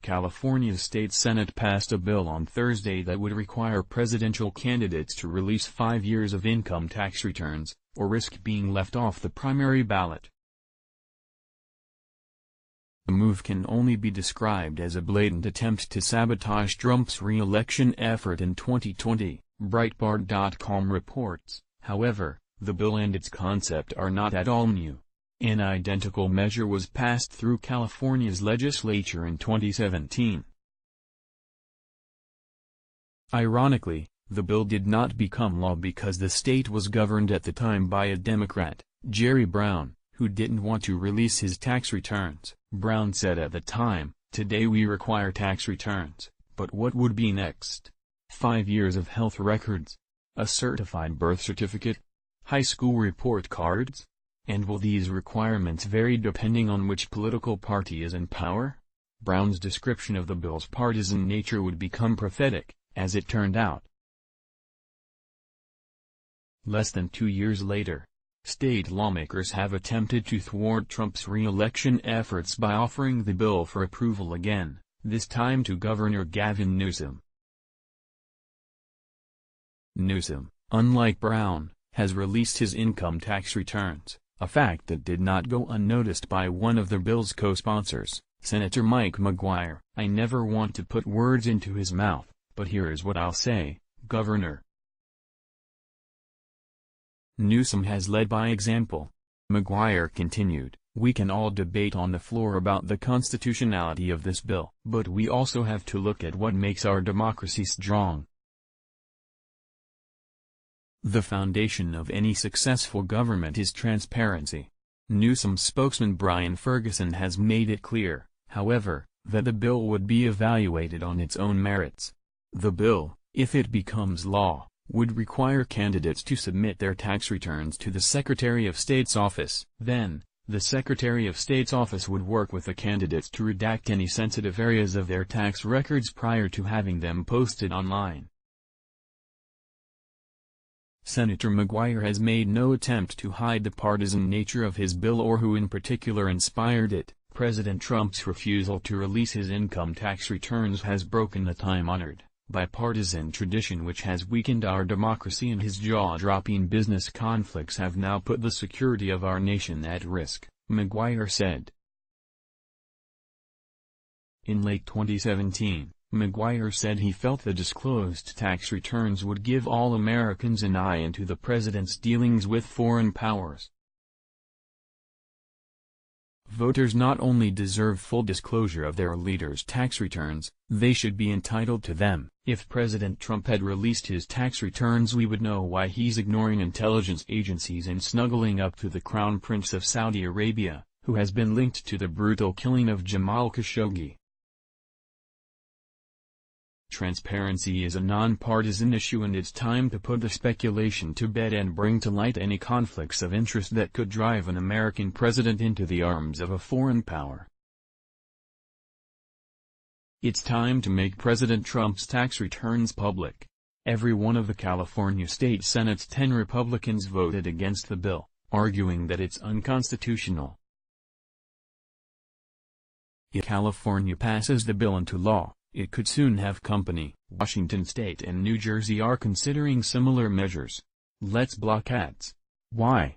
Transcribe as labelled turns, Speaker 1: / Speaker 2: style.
Speaker 1: California's state Senate passed a bill on Thursday that would require presidential candidates to release 5 years of income tax returns, or risk being left off the primary ballot. The move can only be described as a blatant attempt to sabotage Trump's re-election effort in 2020, Breitbart.com reports. However, the bill and its concept are not at all new. An identical measure was passed through California's legislature in 2017. Ironically, the bill did not become law because the state was governed at the time by a Democrat, Jerry Brown, who didn't want to release his tax returns. Brown said at the time, "Today we require tax returns, but what would be next? 5 years of health records? A certified birth certificate? High school report cards? And will these requirements vary depending on which political party is in power?" Brown's description of the bill's partisan nature would become prophetic, as it turned out. Less than 2 years later, state lawmakers have attempted to thwart Trump's re-election efforts by offering the bill for approval again, this time to Governor Gavin Newsom. Newsom, unlike Brown, has released his income tax returns, a fact that did not go unnoticed by one of the bill's co-sponsors, Senator Mike McGuire. "I never want to put words into his mouth, but here is what I'll say, Governor." Newsom has led by example. McGuire continued, "We can all debate on the floor about the constitutionality of this bill, but we also have to look at what makes our democracy strong. The foundation of any successful government is transparency." Newsom's spokesman Brian Ferguson has made it clear, however, that the bill would be evaluated on its own merits. The bill, if it becomes law, would require candidates to submit their tax returns to the Secretary of State's office. Then, the Secretary of State's office would work with the candidates to redact any sensitive areas of their tax records prior to having them posted online. Senator McGuire has made no attempt to hide the partisan nature of his bill or who in particular inspired it. President Trump's refusal to release his income tax returns has broken the time-honored, bipartisan tradition which has weakened our democracy, and his jaw-dropping business conflicts have now put the security of our nation at risk, McGuire said. In late 2017, McGuire said he felt the disclosed tax returns would give all Americans an eye into the president's dealings with foreign powers. Voters not only deserve full disclosure of their leaders' tax returns, they should be entitled to them. If President Trump had released his tax returns, we would know why he's ignoring intelligence agencies and snuggling up to the Crown Prince of Saudi Arabia, who has been linked to the brutal killing of Jamal Khashoggi. Transparency is a non-partisan issue, and it's time to put the speculation to bed and bring to light any conflicts of interest that could drive an American president into the arms of a foreign power. It's time to make President Trump's tax returns public. Every one of the California State Senate's 10 Republicans voted against the bill, arguing that it's unconstitutional. If California passes the bill into law, it could soon have company. Washington State and New Jersey are considering similar measures. Let's block ads. Why?